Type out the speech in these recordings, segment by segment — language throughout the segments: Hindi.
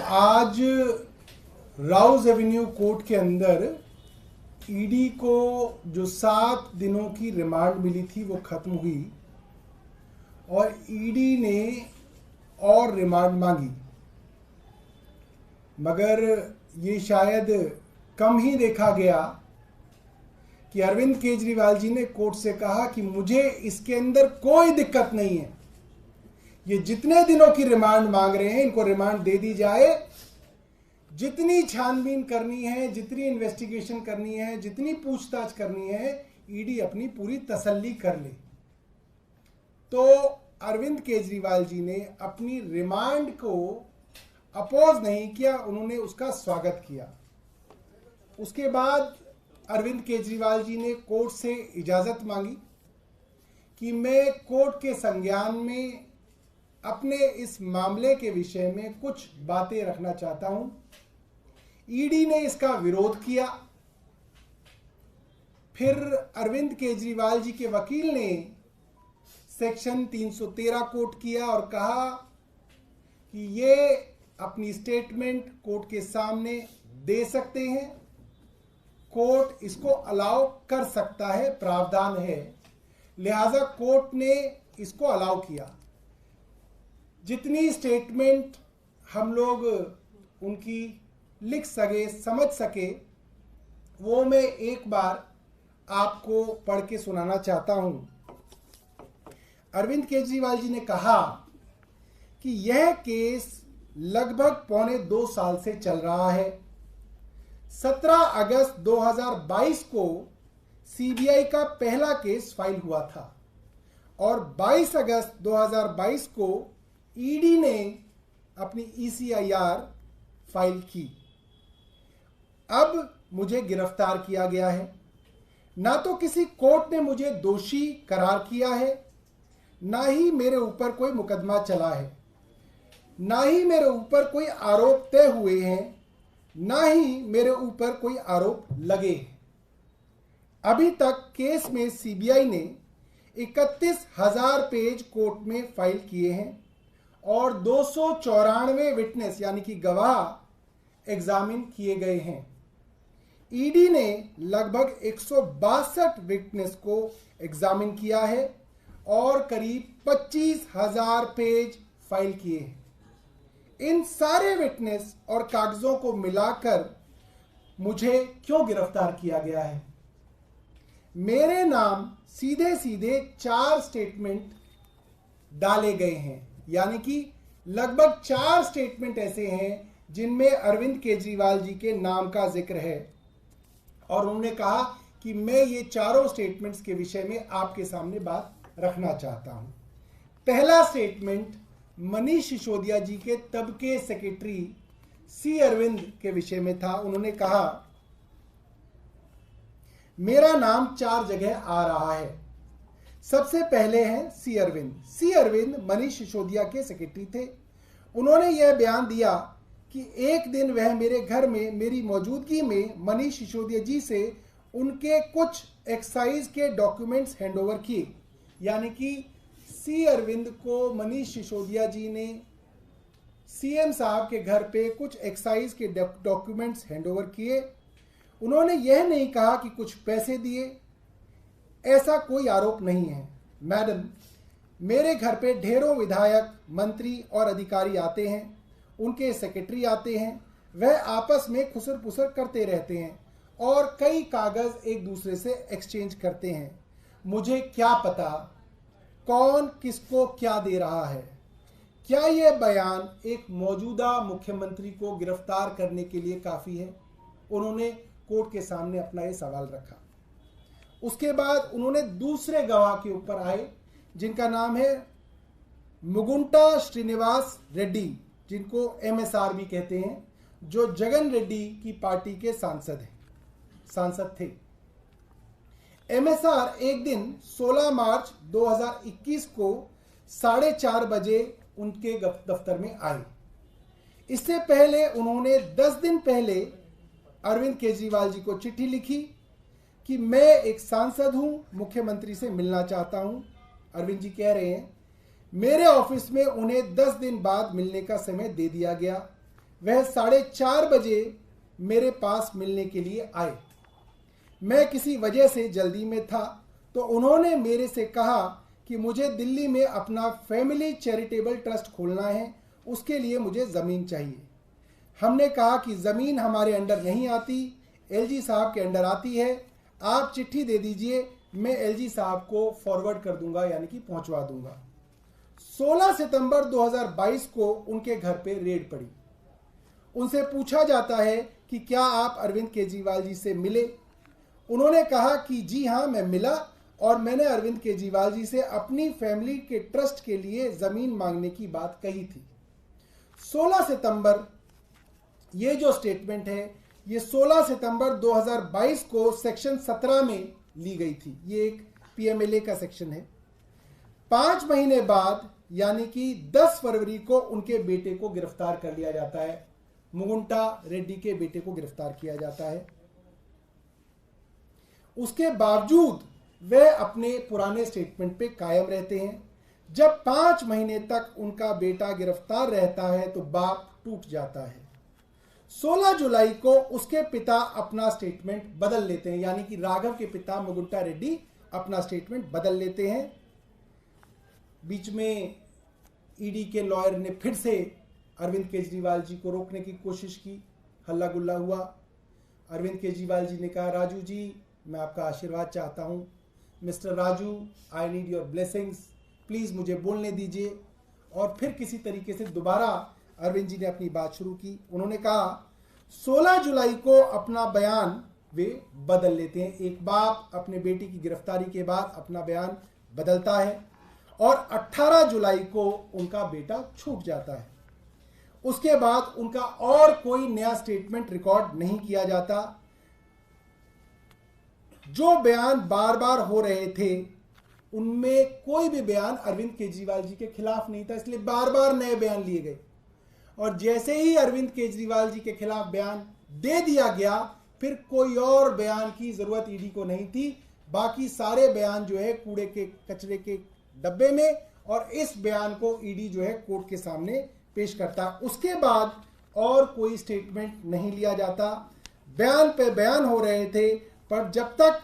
आज राउज एवेन्यू कोर्ट के अंदर ईडी को जो 7 दिनों की रिमांड मिली थी वो खत्म हुई और ईडी ने और रिमांड मांगी, मगर ये शायद कम ही देखा गया कि अरविंद केजरीवाल जी ने कोर्ट से कहा कि मुझे इसके अंदर कोई दिक्कत नहीं है, ये जितने दिनों की रिमांड मांग रहे हैं इनको रिमांड दे दी जाए, जितनी छानबीन करनी है, जितनी इन्वेस्टिगेशन करनी है, जितनी पूछताछ करनी है, ईडी अपनी पूरी तसल्ली कर ले। तो अरविंद केजरीवाल जी ने अपनी रिमांड को अपोज नहीं किया, उन्होंने उसका स्वागत किया। उसके बाद अरविंद केजरीवाल जी ने कोर्ट से इजाजत मांगी कि मैं कोर्ट के संज्ञान में अपने इस मामले के विषय में कुछ बातें रखना चाहता हूं। ईडी ने इसका विरोध किया। फिर अरविंद केजरीवाल जी के वकील ने सेक्शन 313 कोट किया और कहा कि ये अपनी स्टेटमेंट कोर्ट के सामने दे सकते हैं, कोर्ट इसको अलाउ कर सकता है, प्रावधान है, लिहाजा कोर्ट ने इसको अलाउ किया। जितनी स्टेटमेंट हम लोग उनकी लिख सके, समझ सके, वो मैं एक बार आपको पढ़ के सुनाना चाहता हूं। अरविंद केजरीवाल जी ने कहा कि यह केस लगभग 2.25 साल से चल रहा है। 17 अगस्त 2022 को सीबीआई का पहला केस फाइल हुआ था और 22 अगस्त 2022 को ईडी ने अपनी ईसीआईआर फाइल की। अब मुझे गिरफ्तार किया गया है। ना तो किसी कोर्ट ने मुझे दोषी करार किया है, ना ही मेरे ऊपर कोई मुकदमा चला है, ना ही मेरे ऊपर कोई आरोप तय हुए हैं, ना ही मेरे ऊपर कोई आरोप लगे हैं। अभी तक केस में सीबीआई ने 31,000 पेज कोर्ट में फाइल किए हैं और 294 विटनेस यानी कि गवाह एग्जामिन किए गए हैं। ईडी ने लगभग 162 विटनेस को एग्जामिन किया है और करीब 25,000 पेज फाइल किए हैं। इन सारे विटनेस और कागजों को मिलाकर मुझे क्यों गिरफ्तार किया गया है? मेरे नाम सीधे सीधे 4 स्टेटमेंट डाले गए हैं, यानी कि लगभग 4 स्टेटमेंट ऐसे हैं जिनमें अरविंद केजरीवाल जी के नाम का जिक्र है और उन्होंने कहा कि मैं ये चारों स्टेटमेंट्स के विषय में आपके सामने बात रखना चाहता हूं। पहला स्टेटमेंट मनीष सिसोदिया जी के तब के सेक्रेटरी सी अरविंद के विषय में था। उन्होंने कहा मेरा नाम 4 जगह आ रहा है। सबसे पहले हैं सी अरविंद। सी अरविंद मनीष सिसोदिया के सेक्रेटरी थे। उन्होंने यह बयान दिया कि एक दिन वह मेरे घर में मेरी मौजूदगी में मनीष सिसोदिया जी से उनके कुछ एक्साइज के डॉक्यूमेंट्स हैंडओवर किए, यानी कि सी अरविंद को मनीष सिसोदिया जी ने सीएम साहब के घर पे कुछ एक्साइज के डॉक्यूमेंट्स हैंडओवर किए। उन्होंने यह नहीं कहा कि कुछ पैसे दिए, ऐसा कोई आरोप नहीं है। मैडम, मेरे घर पे ढेरों विधायक, मंत्री और अधिकारी आते हैं, उनके सेक्रेटरी आते हैं, वह आपस में खुसर पुसर करते रहते हैं और कई कागज एक दूसरे से एक्सचेंज करते हैं। मुझे क्या पता कौन किसको क्या दे रहा है? क्या यह बयान एक मौजूदा मुख्यमंत्री को गिरफ्तार करने के लिए काफी है? उन्होंने कोर्ट के सामने अपना यह सवाल रखा। उसके बाद उन्होंने दूसरे गवाह के ऊपर आए जिनका नाम है मुगुंटा श्रीनिवास रेड्डी, जिनको एमएसआर भी कहते हैं, जो जगन रेड्डी की पार्टी के सांसद थे। एमएसआर एक दिन 16 मार्च 2021 को 4:30 बजे उनके दफ्तर में आए। इससे पहले उन्होंने 10 दिन पहले अरविंद केजरीवाल जी को चिट्ठी लिखी कि मैं एक सांसद हूं, मुख्यमंत्री से मिलना चाहता हूं। अरविंद जी कह रहे हैं मेरे ऑफिस में उन्हें 10 दिन बाद मिलने का समय दे दिया गया। वह 4:30 बजे मेरे पास मिलने के लिए आए। मैं किसी वजह से जल्दी में था तो उन्होंने मेरे से कहा कि मुझे दिल्ली में अपना फैमिली चैरिटेबल ट्रस्ट खोलना है, उसके लिए मुझे ज़मीन चाहिए। हमने कहा कि ज़मीन हमारे अंडर नहीं आती, एलजी साहब के अंडर आती है। आप चिट्ठी दे दीजिए, मैं एलजी साहब को फॉरवर्ड कर दूंगा, यानी कि पहुंचवा दूंगा। 16 सितंबर 2022 को उनके घर पे रेड पड़ी। उनसे पूछा जाता है कि क्या आप अरविंद केजरीवाल जी से मिले। उन्होंने कहा कि जी हाँ, मैं मिला और मैंने अरविंद केजरीवाल जी से अपनी फैमिली के ट्रस्ट के लिए ज़मीन मांगने की बात कही थी। 16 सितंबर, ये जो स्टेटमेंट है ये 16 सितंबर 2022 को सेक्शन 17 में ली गई थी। ये एक पीएमएलए का सेक्शन है। 5 महीने बाद यानी कि 10 फरवरी को उनके बेटे को गिरफ्तार कर लिया जाता है। मुगुंटा रेड्डी के बेटे को गिरफ्तार किया जाता है। उसके बावजूद वह अपने पुराने स्टेटमेंट पे कायम रहते हैं। जब 5 महीने तक उनका बेटा गिरफ्तार रहता है तो बाप टूट जाता है। 16 जुलाई को उसके पिता अपना स्टेटमेंट बदल लेते हैं, यानी कि राघव के पिता मुगुंटा रेड्डी अपना स्टेटमेंट बदल लेते हैं। बीच में ईडी के लॉयर ने फिर से अरविंद केजरीवाल जी को रोकने की कोशिश की, हल्ला गुल्ला हुआ। अरविंद केजरीवाल जी ने कहा, राजू जी मैं आपका आशीर्वाद चाहता हूं, mister Raju I need your blessings, please मुझे बोलने दीजिए। और फिर किसी तरीके से दोबारा अरविंद जी ने अपनी बात शुरू की। उन्होंने कहा 16 जुलाई को अपना बयान वे बदल लेते हैं। एक बाप अपने बेटी की गिरफ्तारी के बाद अपना बयान बदलता है और 18 जुलाई को उनका बेटा छूट जाता है। उसके बाद उनका और कोई नया स्टेटमेंट रिकॉर्ड नहीं किया जाता। जो बयान बार बार हो रहे थे उनमें कोई भी बयान अरविंद केजरीवाल जी के खिलाफ नहीं था, इसलिए बार बार नए बयान लिए गए। और जैसे ही अरविंद केजरीवाल जी के खिलाफ बयान दे दिया गया, फिर कोई और बयान की जरूरत ईडी को नहीं थी। बाकी सारे बयान जो है कूड़े के कचरे के डब्बे में, और इस बयान को ईडी जो है कोर्ट के सामने पेश करता। उसके बाद और कोई स्टेटमेंट नहीं लिया जाता। बयान पे बयान हो रहे थे, पर जब तक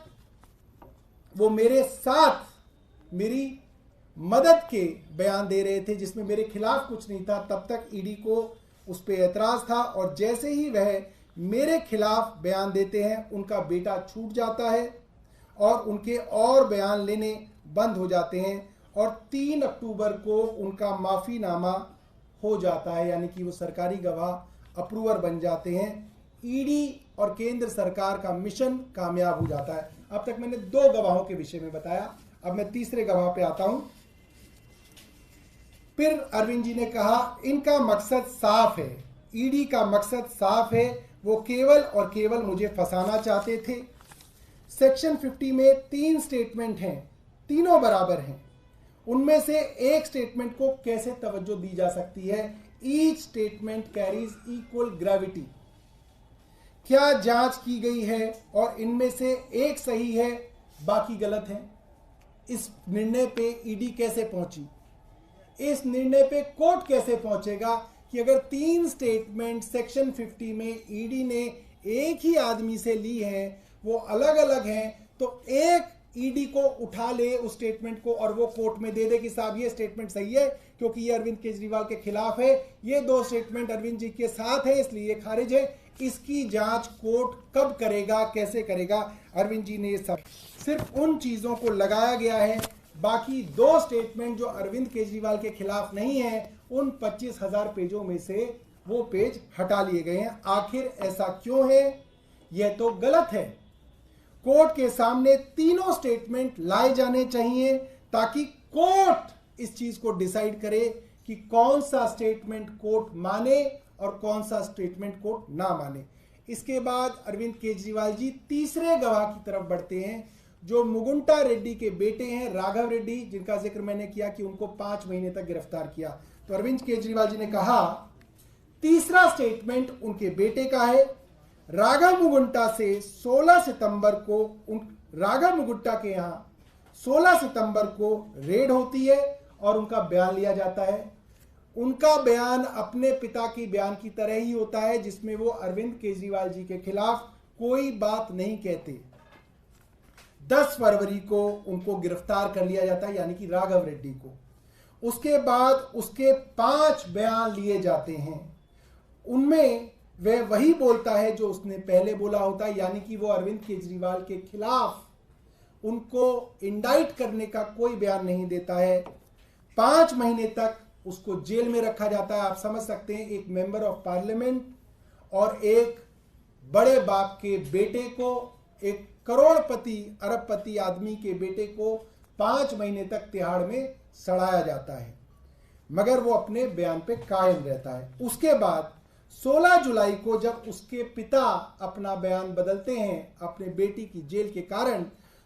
वो मेरे साथ मेरी मदद के बयान दे रहे थे जिसमें मेरे खिलाफ कुछ नहीं था, तब तक ईडी को उस पर एतराज था। और जैसे ही वह मेरे खिलाफ बयान देते हैं उनका बेटा छूट जाता है और उनके और बयान लेने बंद हो जाते हैं। और 3 अक्टूबर को उनका माफीनामा हो जाता है, यानी कि वो सरकारी गवाह अप्रूवर बन जाते हैं। ईडी और केंद्र सरकार का मिशन कामयाब हो जाता है। अब तक मैंने 2 गवाहों के विषय में बताया, अब मैं तीसरे गवाह पे आता हूं। फिर अरविंद जी ने कहा इनका मकसद साफ है, ईडी का मकसद साफ है, वो केवल और केवल मुझे फंसाना चाहते थे। सेक्शन 50 में 3 स्टेटमेंट हैं, तीनों बराबर हैं। उनमें से एक स्टेटमेंट को कैसे तवज्जो दी जा सकती है? Each statement carries equal gravity. क्या जांच की गई है और इनमें से एक सही है बाकी गलत है? इस निर्णय पे ईडी कैसे पहुंची? इस निर्णय पे कोर्ट कैसे पहुंचेगा कि अगर 3 स्टेटमेंट सेक्शन 50 में ईडी ने एक ही आदमी से ली है, वो अलग अलग हैं, तो एक ईडी को उठा ले उस स्टेटमेंट को और वो कोर्ट में दे दे कि साहब ये स्टेटमेंट सही है क्योंकि ये अरविंद केजरीवाल के खिलाफ है, ये 2 स्टेटमेंट अरविंद जी के साथ है इसलिए ये खारिज है। इसकी जांच कोर्ट कब करेगा, कैसे करेगा? अरविंद जी ने ये सब सिर्फ उन चीजों को लगाया गया है। बाकी 2 स्टेटमेंट जो अरविंद केजरीवाल के खिलाफ नहीं है, उन 25,000 पेजों में से वो पेज हटा लिए गए हैं। आखिर ऐसा क्यों है? यह तो गलत है। कोर्ट के सामने तीनों स्टेटमेंट लाए जाने चाहिए ताकि कोर्ट इस चीज को डिसाइड करे कि कौन सा स्टेटमेंट कोर्ट माने और कौन सा स्टेटमेंट कोर्ट ना माने। इसके बाद अरविंद केजरीवाल जी तीसरे गवाह की तरफ बढ़ते हैं जो मुगुंटा रेड्डी के बेटे हैं, राघव रेड्डी, जिनका जिक्र मैंने किया कि उनको 5 महीने तक गिरफ्तार किया। तो अरविंद केजरीवाल जी ने कहा तीसरा स्टेटमेंट उनके बेटे का है। राघव मुगुंटा से 16 सितंबर को राघव मुगुंटा के यहां 16 सितंबर को रेड होती है और उनका बयान लिया जाता है। उनका बयान अपने पिता की बयान की तरह ही होता है, जिसमें वो अरविंद केजरीवाल जी के खिलाफ कोई बात नहीं कहते। 10 फरवरी को उनको गिरफ्तार कर लिया जाता है, यानी कि राघव रेड्डी को। उसके बाद उसके 5 बयान लिए जाते हैं। उनमें वह वही बोलता है जो उसने पहले बोला होता है, यानी कि वो अरविंद केजरीवाल के खिलाफ उनको इंडाइट करने का कोई बयान नहीं देता है। 5 महीने तक उसको जेल में रखा जाता है। आप समझ सकते हैं, एक मेंबर ऑफ पार्लियामेंट और एक बड़े बाप के बेटे को, एक करोड़पति अरबपति आदमी के बेटे को 5 महीने तक तिहाड़ में सड़ाया जाता है, मगर वो अपने बयान पे कायम रहता है। उसके बाद 16 जुलाई को जब उसके पिता अपना बयान बदलते हैं अपने बेटी की जेल के कारण,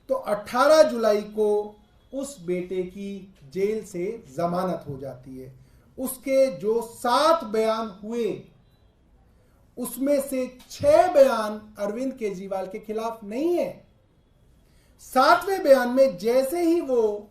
तो 18 जुलाई को उस बेटे की जेल से जमानत हो जाती है। उसके जो 7 बयान हुए उसमें से 6 बयान अरविंद केजरीवाल के खिलाफ नहीं है। 7वें बयान में जैसे ही वो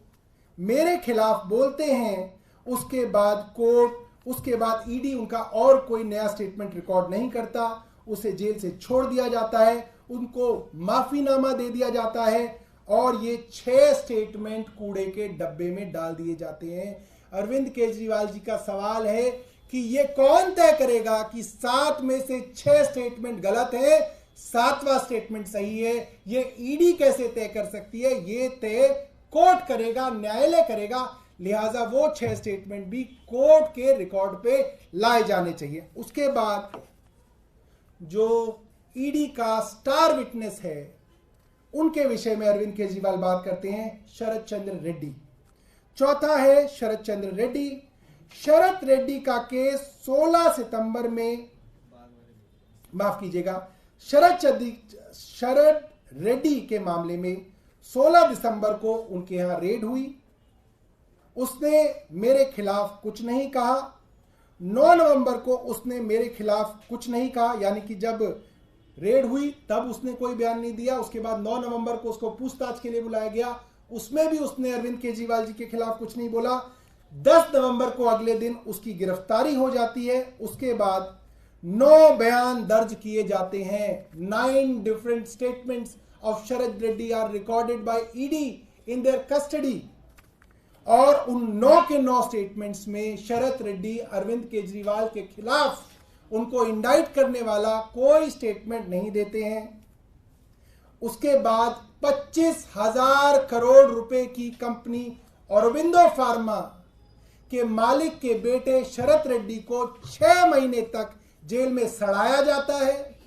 मेरे खिलाफ बोलते हैं, उसके बाद कोर्ट, उसके बाद ईडी उनका और कोई नया स्टेटमेंट रिकॉर्ड नहीं करता, उसे जेल से छोड़ दिया जाता है, उनको माफीनामा दे दिया जाता है और ये 6 स्टेटमेंट कूड़े के डब्बे में डाल दिए जाते हैं। अरविंद केजरीवाल जी का सवाल है कि ये कौन तय करेगा कि 7 में से 6 स्टेटमेंट गलत है, 7वां स्टेटमेंट सही है? ये ईडी कैसे तय कर सकती है? ये तय कोर्ट करेगा, न्यायालय करेगा। लिहाजा वो 6 स्टेटमेंट भी कोर्ट के रिकॉर्ड पे लाए जाने चाहिए। उसके बाद जो ईडी का स्टार विटनेस है, उनके विषय में अरविंद केजरीवाल बात करते हैं, शरद चंद्र रेड्डी। चौथा है शरद चंद्र रेड्डी। शरद रेड्डी का केस 16 सितंबर में, माफ कीजिएगा, शरद रेड्डी के मामले में 16 दिसंबर को उनके यहां रेड हुई। उसने मेरे खिलाफ कुछ नहीं कहा। 9 नवंबर को उसने मेरे खिलाफ कुछ नहीं कहा, यानी कि जब रेड हुई तब उसने कोई बयान नहीं दिया। उसके बाद 9 नवंबर को उसको पूछताछ के लिए बुलाया गया, उसमें भी उसने अरविंद केजरीवाल जी के खिलाफ कुछ नहीं बोला। 10 नवंबर को अगले दिन उसकी गिरफ्तारी हो जाती है। उसके बाद 9 बयान दर्ज किए जाते हैं। 9 different statements of Sharad Reddy are recorded by ED in their custody. और उन 9 के 9 स्टेटमेंट्स में शरद रेड्डी अरविंद केजरीवाल के खिलाफ उनको इंडाइट करने वाला कोई स्टेटमेंट नहीं देते हैं। उसके बाद 25,000 करोड़ रुपए की कंपनी औरबिंदो फार्मा के मालिक के बेटे शरद रेड्डी को 6 महीने तक जेल में सड़ाया जाता है।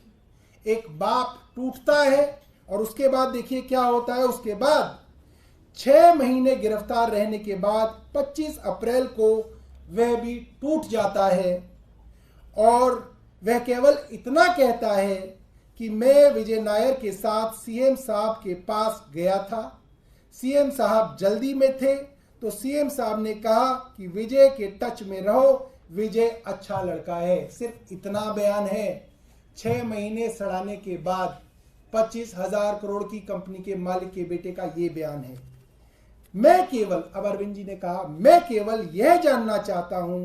एक बाप टूटता है और उसके बाद देखिए क्या होता है। उसके बाद 6 महीने गिरफ्तार रहने के बाद 25 अप्रैल को वह भी टूट जाता है और वह केवल इतना कहता है कि मैं विजय नायर के साथ सीएम साहब के पास गया था, सीएम साहब जल्दी में थे, तो सीएम साहब ने कहा कि विजय के टच में रहो, विजय अच्छा लड़का है। सिर्फ इतना बयान है। 6 महीने सड़ाने के बाद 25,000 करोड़ की कंपनी के मालिक के बेटे का यह बयान है। मैं केवल, अब अरविंद जी ने कहा, मैं केवल यह जानना चाहता हूं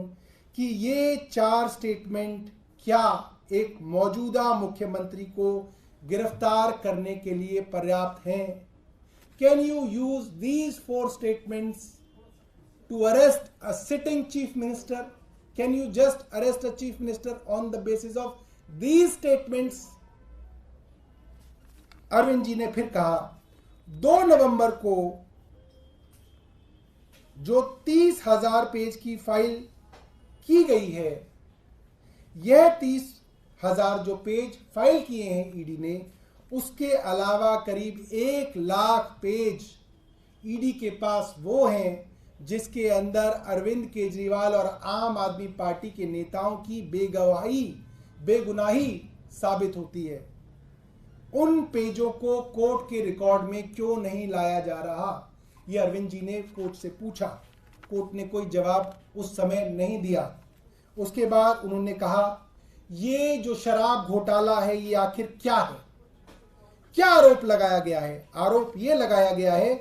कि ये 4 स्टेटमेंट क्या एक मौजूदा मुख्यमंत्री को गिरफ्तार करने के लिए पर्याप्त हैं? Can you use these 4 statements to arrest a sitting chief minister? Can you just arrest a chief minister on the basis of these statements? Arvind ji ने फिर कहा, 2 नवंबर को जो 30,000 पेज की फाइल की गई है, यह 30,000 जो पेज फाइल किए हैं ईडी ने, उसके अलावा करीब 1 लाख पेज ईडी के पास वो हैं जिसके अंदर अरविंद केजरीवाल और आम आदमी पार्टी के नेताओं की बेगुनाही साबित होती है। उन पेजों को कोर्ट के रिकॉर्ड में क्यों नहीं लाया जा रहा, यह अरविंद जी ने कोर्ट से पूछा। कोर्ट ने कोई जवाब उस समय नहीं दिया। उसके बाद उन्होंने कहा, ये जो शराब घोटाला है ये आखिर क्या है? क्या आरोप लगाया गया है? आरोप यह लगाया गया है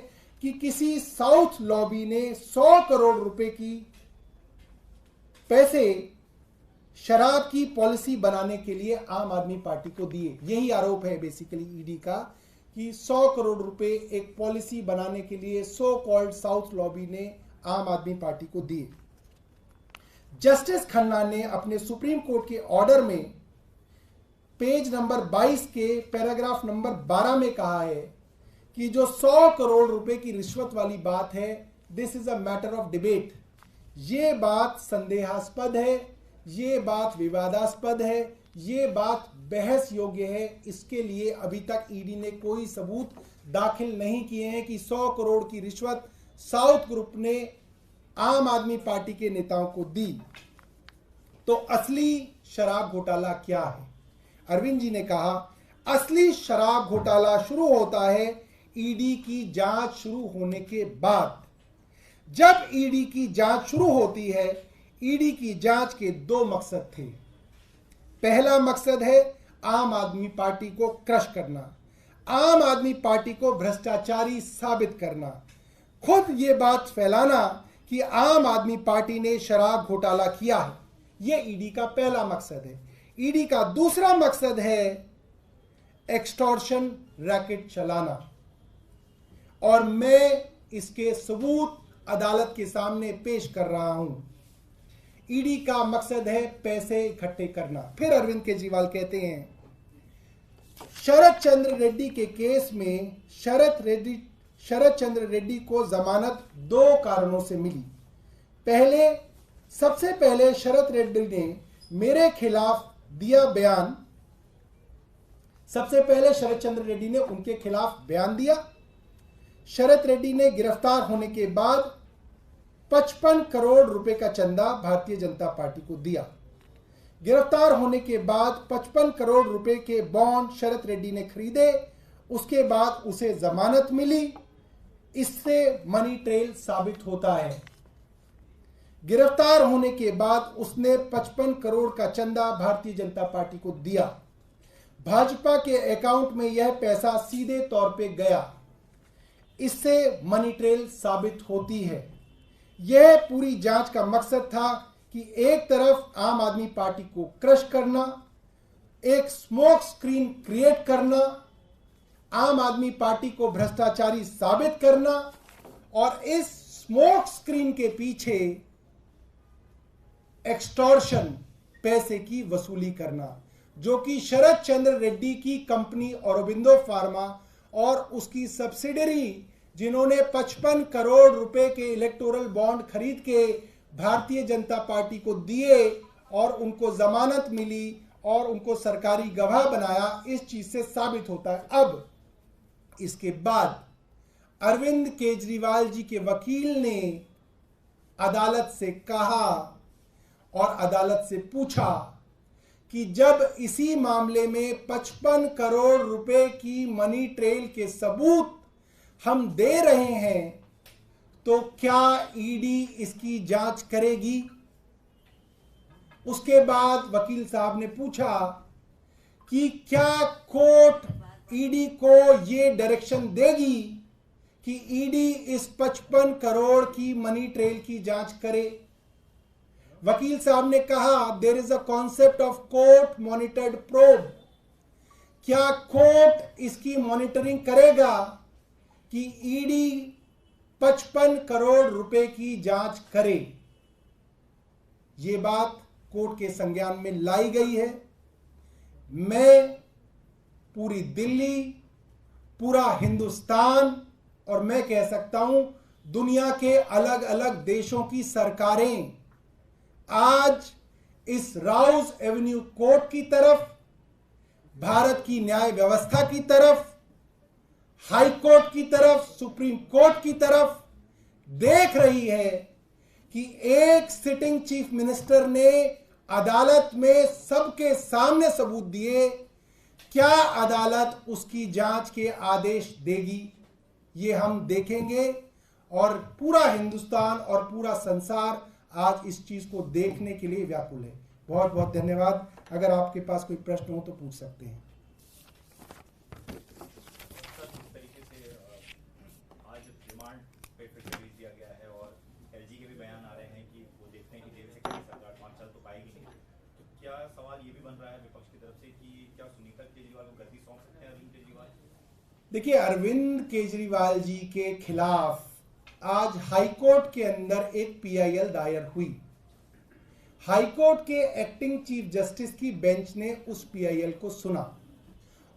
कि किसी साउथ लॉबी ने 100 करोड़ रुपए की पैसे शराब की पॉलिसी बनाने के लिए आम आदमी पार्टी को दिए। यही आरोप है बेसिकली ईडी का कि 100 करोड़ रुपए एक पॉलिसी बनाने के लिए सो कॉल्ड साउथ लॉबी ने आम आदमी पार्टी को दिए। जस्टिस खन्ना ने अपने सुप्रीम कोर्ट के ऑर्डर में पेज नंबर 22 के पैराग्राफ नंबर 12 में कहा है कि जो 100 करोड़ रुपए की रिश्वत वाली बात है, this is a matter of debate. ये बात संदेहास्पद है, ये बात विवादास्पद है, ये बात बहस योग्य है। इसके लिए अभी तक ईडी ने कोई सबूत दाखिल नहीं किए हैं कि 100 करोड़ की रिश्वत साउथ ग्रुप ने आम आदमी पार्टी के नेताओं को दी। तो असली शराब घोटाला क्या है? अरविंद जी ने कहा, असली शराब घोटाला शुरू होता है ईडी की जांच शुरू होने के बाद। जब ईडी की जांच शुरू होती है, ईडी की जांच के दो मकसद थे। पहला मकसद है आम आदमी पार्टी को क्रश करना, आम आदमी पार्टी को भ्रष्टाचारी साबित करना, खुद ये बात फैलाना कि आम आदमी पार्टी ने शराब घोटाला किया है। यह ईडी का पहला मकसद है। ईडी का दूसरा मकसद है एक्सटॉर्शन रैकेट चलाना, और मैं इसके सबूत अदालत के सामने पेश कर रहा हूं। ईडी का मकसद है पैसे इकट्ठे करना। फिर अरविंद केजरीवाल कहते हैं, शरद चंद्र रेड्डी के केस में शरद चंद्र रेड्डी को जमानत दो कारणों से मिली। सबसे पहले शरद रेड्डी ने मेरे खिलाफ दिया बयान। सबसे पहले शरद चंद्र रेड्डी ने उनके खिलाफ बयान दिया। शरद रेड्डी ने गिरफ्तार होने के बाद 55 करोड़ रुपए का चंदा भारतीय जनता पार्टी को दिया। गिरफ्तार होने के बाद 55 करोड़ रुपए के बॉन्ड शरद रेड्डी ने खरीदे। उसके बाद उसे जमानत मिली। इससे मनी ट्रेल साबित होता है। गिरफ्तार होने के बाद उसने 55 करोड़ का चंदा भारतीय जनता पार्टी को दिया। भाजपा के अकाउंट में यह पैसा सीधे तौर पे गया। इससे मनी ट्रेल साबित होती है। यह पूरी जांच का मकसद था कि एक तरफ आम आदमी पार्टी को क्रश करना, एक स्मोक स्क्रीन क्रिएट करना, आम आदमी पार्टी को भ्रष्टाचारी साबित करना, और इस स्मोक स्क्रीन के पीछे एक्सटॉर्शन, पैसे की वसूली करना, जो कि शरद चंद्र रेड्डी की कंपनी औरोबिंदो फार्मा और उसकी सब्सिडरी, जिन्होंने 55 करोड़ रुपए के इलेक्टोरल बॉन्ड खरीद के भारतीय जनता पार्टी को दिए और उनको जमानत मिली और उनको सरकारी गवाह बनाया, इस चीज से साबित होता है। अब इसके बाद अरविंद केजरीवाल जी के वकील ने अदालत से कहा और अदालत से पूछा कि जब इसी मामले में 55 करोड़ रुपए की मनी ट्रेल के सबूत हम दे रहे हैं, तो क्या ईडी इसकी जांच करेगी? उसके बाद वकील साहब ने पूछा कि क्या कोर्ट ईडी को यह डायरेक्शन देगी कि ईडी इस 55 करोड़ की मनी ट्रेल की जांच करे? वकील साहब ने कहा, there is a concept of court monitored probe. क्या कोर्ट इसकी मॉनिटरिंग करेगा कि ईडी 55 करोड़ रुपए की जांच करे? यह बात कोर्ट के संज्ञान में लाई गई है। मैं पूरी दिल्ली, पूरा हिंदुस्तान और मैं कह सकता हूं दुनिया के अलग अलग देशों की सरकारें आज इस राउज एवेन्यू कोर्ट की तरफ, भारत की न्याय व्यवस्था की तरफ, हाई कोर्ट की तरफ, सुप्रीम कोर्ट की तरफ देख रही है कि एक सिटिंग चीफ मिनिस्टर ने अदालत में सबके सामने सबूत दिए, क्या अदालत उसकी जांच के आदेश देगी? ये हम देखेंगे और पूरा हिंदुस्तान और पूरा संसार आज इस चीज को देखने के लिए व्याकुल है। बहुत बहुत धन्यवाद। अगर आपके पास कोई प्रश्न हो तो पूछ सकते हैं। आज रिमांड पे फिर रिलीज दिया गया है और एलजी के भी बयान आ रहे हैं कि वो देखते हैं कि जेल से कैसे सरकार है विपक्ष की तरफ से कि क्या सुनीता केजरीवाल को गद्दी सौंप सकते हैं अरविंद केजरीवाल? देखिए, अरविंद केजरीवाल जी के खिलाफ आज हाईकोर्ट के अंदर एक पीआईएल दायर हुई। हाईकोर्ट के एक्टिंग चीफ जस्टिस की बेंच ने उस पीआईएल को सुना।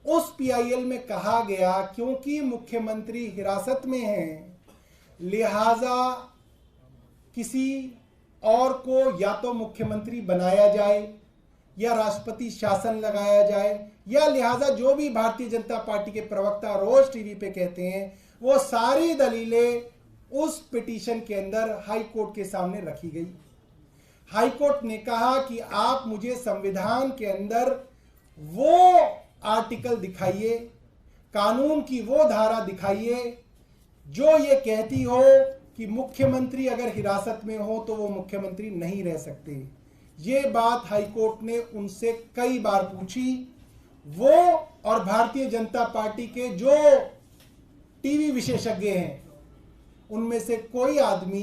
उस पीआईएल में कहा गया क्योंकि मुख्यमंत्री हिरासत में हैं, लिहाजा किसी और को या तो मुख्यमंत्री बनाया जाए या राष्ट्रपति शासन लगाया जाए, या लिहाजा जो भी भारतीय जनता पार्टी के प्रवक्ता रोज टीवी पे कहते हैं, वो सारी दलीलें उस पिटीशन के अंदर हाई कोर्ट के सामने रखी गई। हाई कोर्ट ने कहा कि आप मुझे संविधान के अंदर वो आर्टिकल दिखाइए, कानून की वो धारा दिखाइए जो ये कहती हो कि मुख्यमंत्री अगर हिरासत में हो तो वो मुख्यमंत्री नहीं रह सकते। ये बात हाईकोर्ट ने उनसे कई बार पूछी। वो और भारतीय जनता पार्टी के जो टीवी विशेषज्ञ हैं, उनमें से कोई आदमी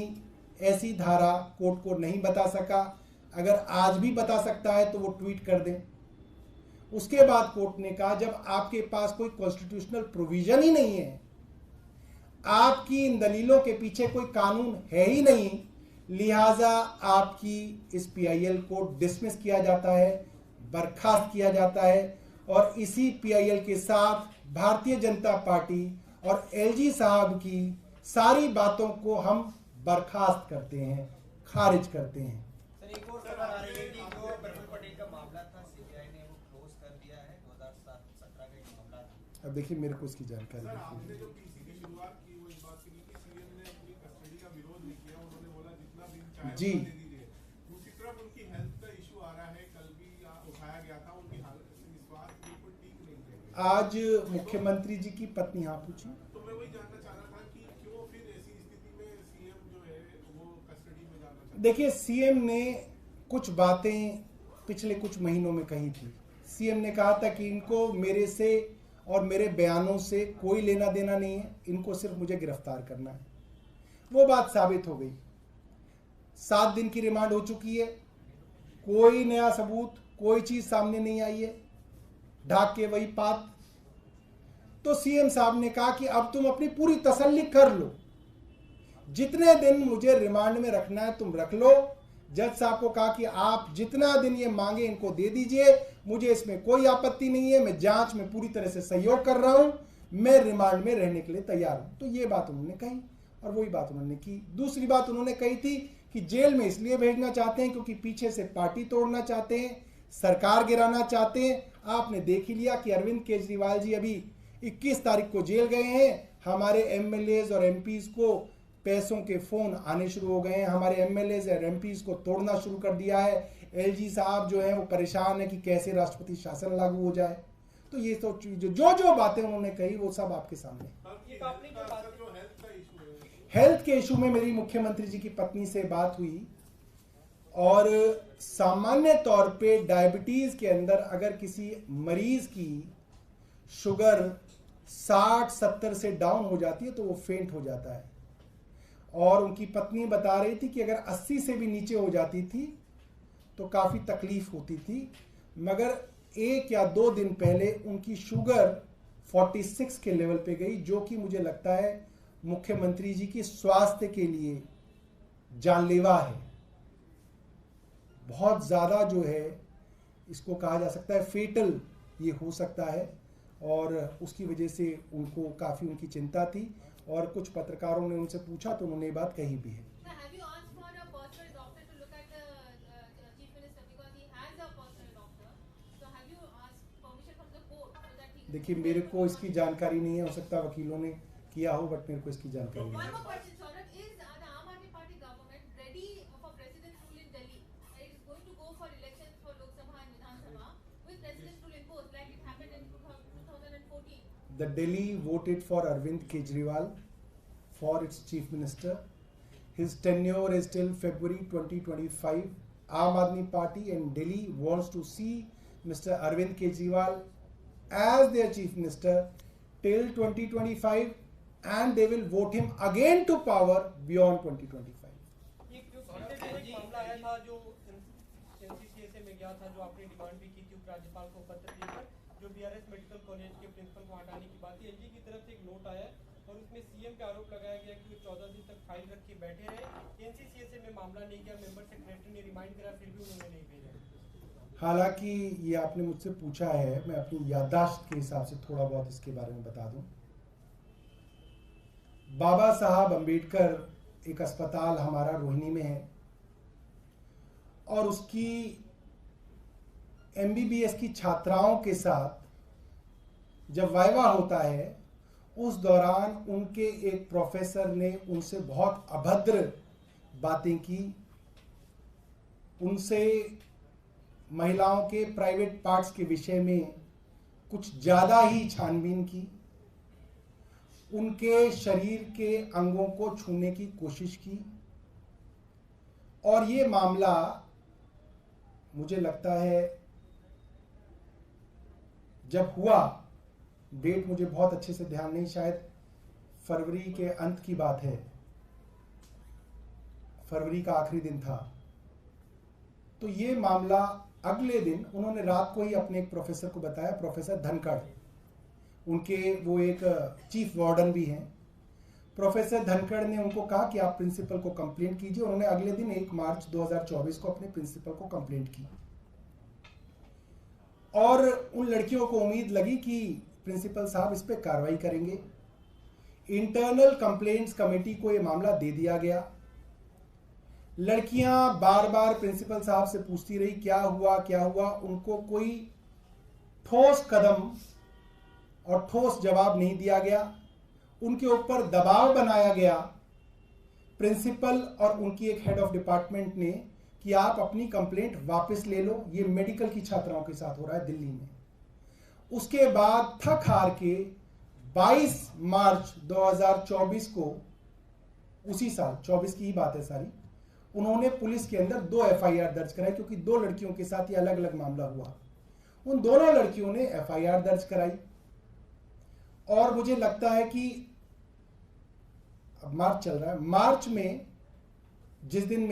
ऐसी धारा कोर्ट को नहीं बता सका। अगर आज भी बता सकता है तो वो ट्वीट कर दें। उसके बाद कोर्ट ने कहा, जब आपके पास कोई कॉन्स्टिट्यूशनल प्रोविजन ही नहीं है, आपकी इन दलीलों के पीछे कोई कानून है ही नहीं, लिहाजा आपकी इस पीआईएल को डिसमिस किया जाता है, बर्खास्त किया जाता है। और इसी पीआईएल के साथ भारतीय जनता पार्टी और एलजी साहब की सारी बातों को हम बर्खास्त करते हैं, खारिज करते हैं। सर, एक और खबर आ रही है कि जो प्रफुल्ल पटेल का मामला था, सीबीआई ने वो क्लोज कर दिया है। 2017 का एक मामला था। अब देखिए, मेरे को इसकी जानकारी सर, नहीं आपने जो पीसी की शुरुआत की वो इस बात की कि सीएम ने अपनी कस्टडी का विरोध नहीं किया, उन्होंने बोला जितना दिन चाहे जी। उतना दे दीजिए। दूसरी तरफ उनकी हेल्थ का इशू आ रहा है, कल भी उठाया गया था, उनकी हालत स्वास्थ्य बिल्कुल ठीक नहीं है। आज मुख्यमंत्री जी की पत्नी, हाँ पूछी। तो मैं वही जानना चाह रहा था कि क्यों फिर ऐसी स्थिति में सीएम जो है वो कस्टडी में जाना चाहते हैं? देखिए, सीएम ने कुछ बातें पिछले कुछ महीनों में कही थी। सीएम ने कहा था कि इनको मेरे से और मेरे बयानों से कोई लेना देना नहीं है, इनको सिर्फ मुझे गिरफ्तार करना है। वो बात साबित हो गई। 7 दिन की रिमांड हो चुकी है, कोई नया सबूत, कोई चीज सामने नहीं आई है, ढाक के वही बात। तो सीएम साहब ने कहा कि अब तुम अपनी पूरी तसल्ली कर लो, जितने दिन मुझे रिमांड में रखना है तुम रख लो। जज साहब को कहा कि आप जितना दिन ये मांगे इनको दे दीजिए, मुझे इसमें कोई आपत्ति नहीं है, मैं जांच में पूरी तरह से सहयोग कर रहा हूं, मैं रिमांड में रहने के लिए तैयार हूं। तो ये बात उन्होंने कही और वही बात उन्होंने की। दूसरी बात उन्होंने कही थी कि जेल में इसलिए भेजना चाहते हैं क्योंकि पीछे से पार्टी तोड़ना चाहते हैं, सरकार गिराना चाहते हैं। आपने देख ही लिया कि अरविंद केजरीवाल जी अभी 21 तारीख को जेल गए हैं। हमारे एमएलएज और एमपीज को पैसों के फोन आने शुरू हो गए हैं, हमारे एमएलएज और एमपीज को तोड़ना शुरू कर दिया है। एलजी साहब जो है वो परेशान है कि कैसे राष्ट्रपति शासन लागू हो जाए। तो ये तो जो बातें उन्होंने कही वो सब आपके सामने। हेल्थ के इशू में मेरी मुख्यमंत्री जी की पत्नी से बात हुई और सामान्य तौर पे डायबिटीज के अंदर अगर किसी मरीज की शुगर 60-70 से डाउन हो जाती है तो वो फेंट हो जाता है। और उनकी पत्नी बता रही थी कि अगर 80 से भी नीचे हो जाती थी तो काफ़ी तकलीफ होती थी, मगर 1 या 2 दिन पहले उनकी शुगर 46 के लेवल पे गई, जो कि मुझे लगता है मुख्यमंत्री जी की स्वास्थ्य के लिए जानलेवा है। बहुत ज़्यादा जो है इसको कहा जा सकता है फेटल ये हो सकता है, और उसकी वजह से उनको काफ़ी उनकी चिंता थी। और कुछ पत्रकारों ने उनसे पूछा तो उन्होंने ये बात कही भी है। देखिए, मेरे को इसकी जानकारी नहीं है, हो सकता है वकीलों ने किया हो, बट मेरे को इसकी जानकारी नहीं है। The Delhi voted for Arvind Kejriwal for its chief minister. His tenure is till February 2025. Aam Aadmi Party in Delhi wants to see Mr. Arvind Kejriwal as their chief minister till 2025, and they will vote him again to power beyond 2025. एक मामला आया था जो एनसीसीए से गया था, जो आपने डिमांड भी की थी उपराज्यपाल को पत्र देकर, जो बीआरएस मेडिकल कॉलेज के प्रिंसिपल को हटाने की बात थी। एलजी की तरफ से एक नोट आया और उसमें सीएम पे आरोप लगाया गया कि वो 14 दिन तक फाइल रख के बैठे रहे, एनसीसीएस में मामला नहीं किया, मेंबर सेक्रेटरी ने रिमाइंड करा, फिर भी उन्होंने नहीं भेजा। हालांकि ये आपने मुझसे पूछा है, मैं अपनी याददाश्त के हिसाब से थोड़ा बहुत इसके बारे में बता दूं। बाबा साहब अंबेडकर एक अस्पताल हमारा रोहिणी में है और उसकी एमबीबीएस की छात्राओं के साथ जब वाइवा होता है, उस दौरान उनके एक प्रोफेसर ने उनसे बहुत अभद्र बातें की, उनसे महिलाओं के प्राइवेट पार्ट्स के विषय में कुछ ज्यादा ही छानबीन की, उनके शरीर के अंगों को छूने की कोशिश की। और ये मामला मुझे लगता है जब हुआ, डेट मुझे बहुत अच्छे से ध्यान नहीं, शायद फरवरी के अंत की बात है, फरवरी का आखिरी दिन था। तो ये मामला अगले दिन उन्होंने रात को ही अपने एक प्रोफेसर को बताया, प्रोफेसर धनखड़, उनके वो एक चीफ वार्डन भी हैं। प्रोफेसर धनखड़ ने उनको कहा कि आप प्रिंसिपल को कंप्लेंट कीजिए। उन्होंने अगले दिन 1 मार्च 2024 को अपने प्रिंसिपल को कंप्लेंट की और उन लड़कियों को उम्मीद लगी कि प्रिंसिपल साहब इस पर कार्रवाई करेंगे। इंटरनल कंप्लेंट्स कमेटी को यह मामला दे दिया गया। लड़कियां बार बार प्रिंसिपल साहब से पूछती रही क्या हुआ क्या हुआ, उनको कोई ठोस कदम और ठोस जवाब नहीं दिया गया। उनके ऊपर दबाव बनाया गया प्रिंसिपल और उनकी एक हेड ऑफ डिपार्टमेंट ने कि आप अपनी कंप्लेंट वापस ले लो। ये मेडिकल की छात्राओं के साथ हो रहा है दिल्ली में। उसके बाद थक हार के 22 मार्च 2024 को, उसी साल 24 की ही बात है सारी, उन्होंने पुलिस के अंदर 2 एफआईआर दर्ज कराई, क्योंकि 2 लड़कियों के साथ ये अलग अलग मामला हुआ। उन दोनों लड़कियों ने एफआईआर दर्ज कराई और मुझे लगता है कि अब मार्च चल रहा है, मार्च में जिस दिन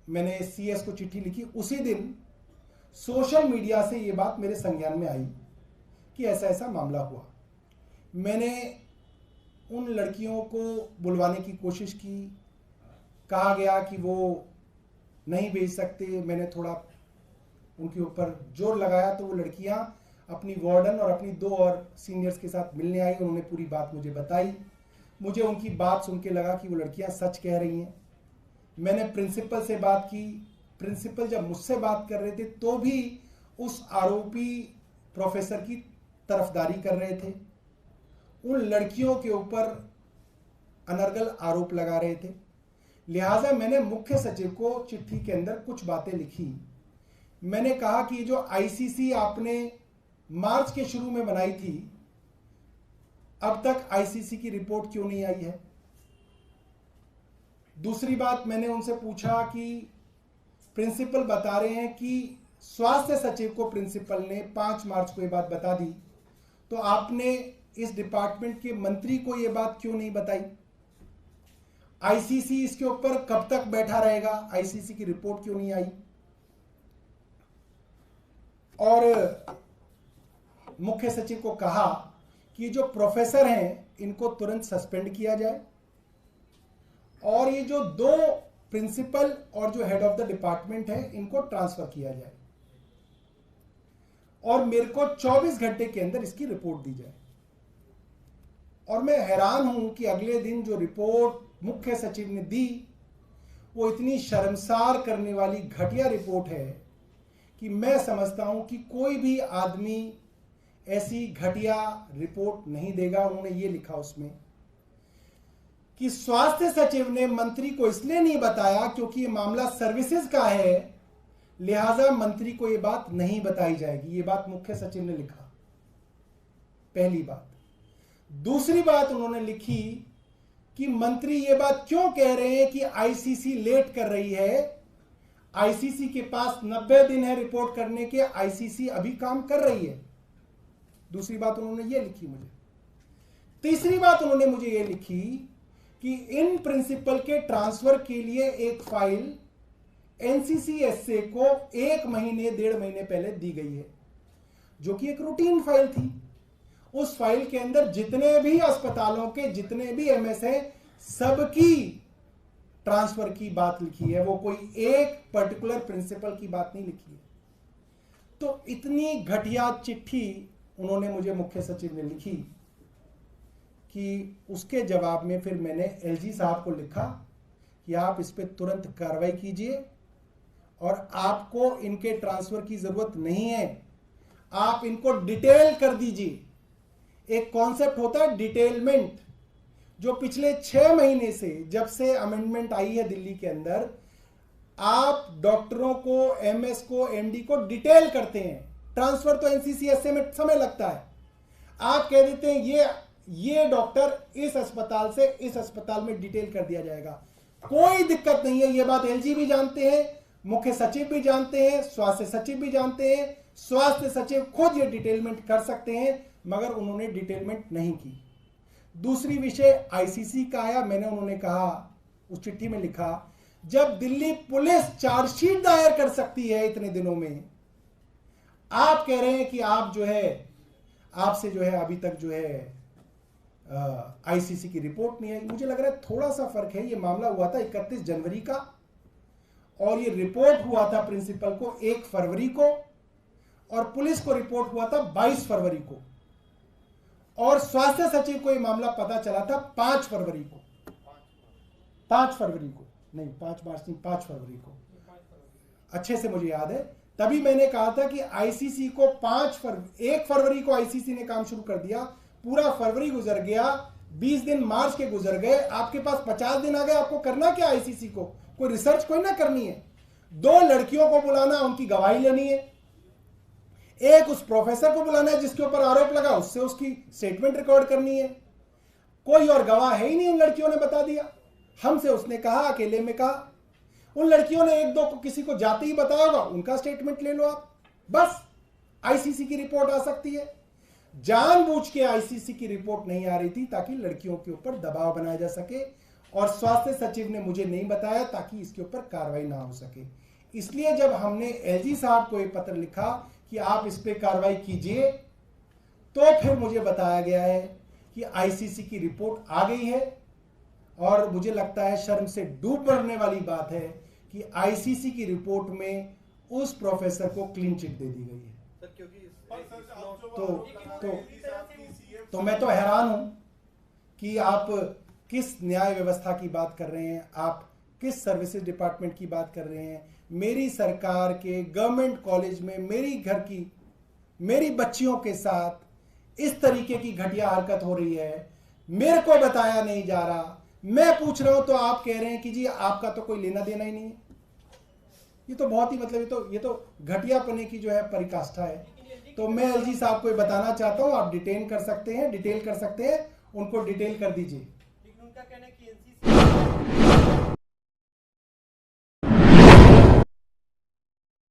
मैंने सीएस को चिट्ठी लिखी, उसी दिन सोशल मीडिया से ये बात मेरे संज्ञान में आई कि ऐसा ऐसा मामला हुआ। मैंने उन लड़कियों को बुलवाने की कोशिश की, कहा गया कि वो नहीं भेज सकते। मैंने थोड़ा उनके ऊपर जोर लगाया तो वो लड़कियां अपनी वार्डन और अपनी 2 और सीनियर्स के साथ मिलने आई। उन्होंने पूरी बात मुझे बताई। मुझे उनकी बात सुन के लगा कि वो लड़कियां सच कह रही हैं। मैंने प्रिंसिपल से बात की। प्रिंसिपल जब मुझसे बात कर रहे थे तो भी उस आरोपी प्रोफेसर की तरफदारी कर रहे थे, उन लड़कियों के ऊपर अनर्गल आरोप लगा रहे थे। लिहाजा मैंने मुख्य सचिव को चिट्ठी के अंदर कुछ बातें लिखी। मैंने कहा कि जो आईसीसी आपने मार्च के शुरू में बनाई थी, अब तक आईसीसी की रिपोर्ट क्यों नहीं आई है। दूसरी बात, मैंने उनसे पूछा कि प्रिंसिपल बता रहे हैं कि स्वास्थ्य सचिव को प्रिंसिपल ने 5 मार्च को ये बात बता दी, तो आपने इस डिपार्टमेंट के मंत्री को ये बात क्यों नहीं बताई। आईसीसी इसके ऊपर कब तक बैठा रहेगा, आईसीसी की रिपोर्ट क्यों नहीं आई। और मुख्य सचिव को कहा कि जो प्रोफेसर हैं इनको तुरंत सस्पेंड किया जाए और ये जो 2 प्रिंसिपल और जो हेड ऑफ द डिपार्टमेंट है इनको ट्रांसफर किया जाए और मेरे को 24 घंटे के अंदर इसकी रिपोर्ट दी जाए। और मैं हैरान हूं कि अगले दिन जो रिपोर्ट मुख्य सचिव ने दी वो इतनी शर्मसार करने वाली घटिया रिपोर्ट है कि मैं समझता हूं कि कोई भी आदमी ऐसी घटिया रिपोर्ट नहीं देगा। उन्होंने ये लिखा उसमें कि स्वास्थ्य सचिव ने मंत्री को इसलिए नहीं बताया क्योंकि ये मामला सर्विसेज का है, लिहाजा मंत्री को ये बात नहीं बताई जाएगी। ये बात मुख्य सचिव ने लिखा, पहली बात। दूसरी बात उन्होंने लिखी कि मंत्री ये बात क्यों कह रहे हैं कि आईसीसी लेट कर रही है। आईसीसी के पास 90 दिन है रिपोर्ट करने के, आईसीसी अभी काम कर रही है। दूसरी बात उन्होंने ये लिखी मुझे। तीसरी बात उन्होंने मुझे ये लिखी कि इन प्रिंसिपल के ट्रांसफर के लिए एक फाइल एनसीसीएसए को 1 महीने 1.5 महीने पहले दी गई है, जो कि एक रूटीन फाइल थी। उस फाइल के अंदर जितने भी अस्पतालों के जितने भी एमएस हैं, सबकी ट्रांसफर की बात लिखी है, वो कोई एक पर्टिकुलर प्रिंसिपल की बात नहीं लिखी है। तो इतनी घटिया चिट्ठी उन्होंने मुझे मुख्य सचिव ने लिखी कि उसके जवाब में फिर मैंने एलजी साहब को लिखा कि आप इस पे तुरंत कार्रवाई कीजिए और आपको इनके ट्रांसफर की जरूरत नहीं है, आप इनको डिटेल कर दीजिए। एक कॉन्सेप्ट होता है डिटेलमेंट, जो पिछले 6 महीने से जब से अमेंडमेंट आई है दिल्ली के अंदर, आप डॉक्टरों को, एमएस को, एमडी को डिटेल करते हैं। ट्रांसफर तो एनसीसीएसए में समय लगता है, आप कह देते हैं ये डॉक्टर इस अस्पताल से इस अस्पताल में डिटेल कर दिया जाएगा, कोई दिक्कत नहीं है। ये बात एलजी भी जानते हैं, मुख्य सचिव भी जानते हैं, स्वास्थ्य सचिव भी जानते हैं। स्वास्थ्य सचिव खुद ये डिटेलमेंट कर सकते हैं, मगर उन्होंने डिटेलमेंट नहीं की। दूसरी विषय आईसीसी का आया, मैंने उन्होंने कहा, उस चिट्ठी में लिखा, जब दिल्ली पुलिस चार्जशीट दायर कर सकती है इतने दिनों में, आप कह रहे हैं कि आप जो है, आपसे जो है अभी तक जो है आईसीसी की रिपोर्ट नहीं आई। मुझे लग रहा है थोड़ा सा फर्क है। ये मामला हुआ था 31 जनवरी का और ये रिपोर्ट हुआ था प्रिंसिपल को 1 फरवरी को, और पुलिस को रिपोर्ट हुआ था 22 फरवरी को, और स्वास्थ्य सचिव को ये मामला पता चला था 5 फरवरी को। 5 फरवरी को नहीं, 5 मार्च नहीं, 5 फरवरी को अच्छे से मुझे याद है। तभी मैंने कहा था कि आईसीसी को 1 फरवरी को आईसीसी ने काम शुरू कर दिया, पूरा फरवरी गुजर गया, 20 दिन मार्च के गुजर गए, आपके पास 50 दिन आ गए, आपको करना क्या आईसीसी को? कोई रिसर्च कोई ना करनी है, 2 लड़कियों को बुलाना, उनकी गवाही लेनी है, एक उस प्रोफेसर को बुलाना है जिसके ऊपर आरोप लगा, उससे उसकी स्टेटमेंट रिकॉर्ड करनी है। कोई और गवाह है ही नहीं, उन लड़कियों ने बता दिया, हमसे उसने कहा, अकेले में कहा। उन लड़कियों ने 1-2 को किसी को जाते ही बताया होगा, उनका स्टेटमेंट ले लो आप, बस आईसीसी की रिपोर्ट आ सकती है। जानबूझ के आईसीसी की रिपोर्ट नहीं आ रही थी ताकि लड़कियों के ऊपर दबाव बनाया जा सके, और स्वास्थ्य सचिव ने मुझे नहीं बताया ताकि इसके ऊपर कार्रवाई ना हो सके। इसलिए जब हमने एलजी साहब को एक पत्र लिखा कि आप इस पे कार्रवाई कीजिए, तो फिर मुझे बताया गया है कि आईसीसी की रिपोर्ट आ गई है, और मुझे लगता है शर्म से डूब मरने वाली बात है कि आईसीसी की रिपोर्ट में उस प्रोफेसर को क्लीन चिट दे दी गई है। सर, क्योंकि तो मैं तो हैरान हूं कि आप किस न्याय व्यवस्था की बात कर रहे हैं, आप किस सर्विसेज डिपार्टमेंट की बात कर रहे हैं। मेरी सरकार के गवर्नमेंट कॉलेज में मेरी घर की, मेरी बच्चियों के साथ इस तरीके की घटिया हरकत हो रही है, मेरे को बताया नहीं जा रहा, मैं पूछ रहा हूं तो आप कह रहे हैं कि जी आपका तो कोई लेना देना ही नहीं है। ये तो बहुत ही मतलब ये तो घटियापने की जो है परिकाष्ठा है। तो मैं एलजी साहब को ये बताना चाहता हूं, आप डिटेल कर सकते हैं, उनको डिटेल कर दीजिए। लेकिन उनका कहना है कि एनसीसी